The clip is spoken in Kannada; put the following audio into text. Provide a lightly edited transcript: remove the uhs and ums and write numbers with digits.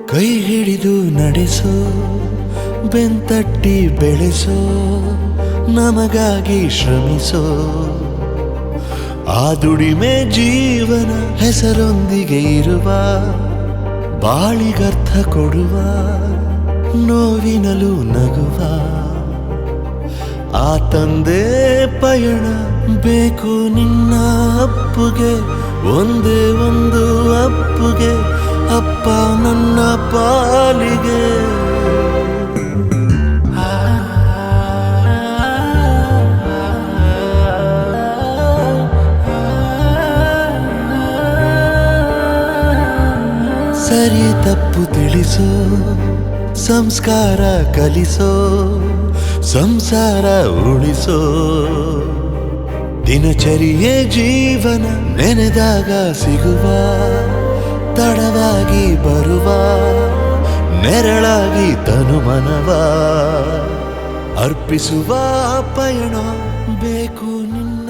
ಕೈ ಹಿಡಿದು ನಡೆಸೋ ಬೆಂತಟ್ಟಿ ಬೆಳೆಸೋ ನಮಗಾಗಿ ಶ್ರಮಿಸೋ ಆ ದುಡಿಮೆ ಜೀವನ ಹೆಸರೊಂದಿಗೆ ಇರುವ ಬಾಳಿಗರ್ಥ ಕೊಡುವ ನೋವಿನಲು ನಗುವ ಆ ತಂದೆ ಪಯಣ ಬೇಕು ನಿನ್ನ ಅಪ್ಪುಗೆ ಒಂದೇ ಒಂದು ಅಪ್ಪುಗೆ ಅಪ್ಪ ನನ್ನ ಪಾಲಿಗೆ ಸರಿ ತಪ್ಪು ತಿಳಿಸೋ ಸಂಸ್ಕಾರ ಕಲಿಸೋ ಸಂಸಾರ ಉಳಿಸೋ ದಿನಚರಿಯೇ ಜೀವನ ನೆನೆದಾಗ ಸಿಗುವ ತಡವಾಗಿ ಬರುವ ನೆರಳಾಗಿ ತನುಮನವ ಅರ್ಪಿಸುವ ಪಯಣ ಬೇಕು ನಿನ್ನ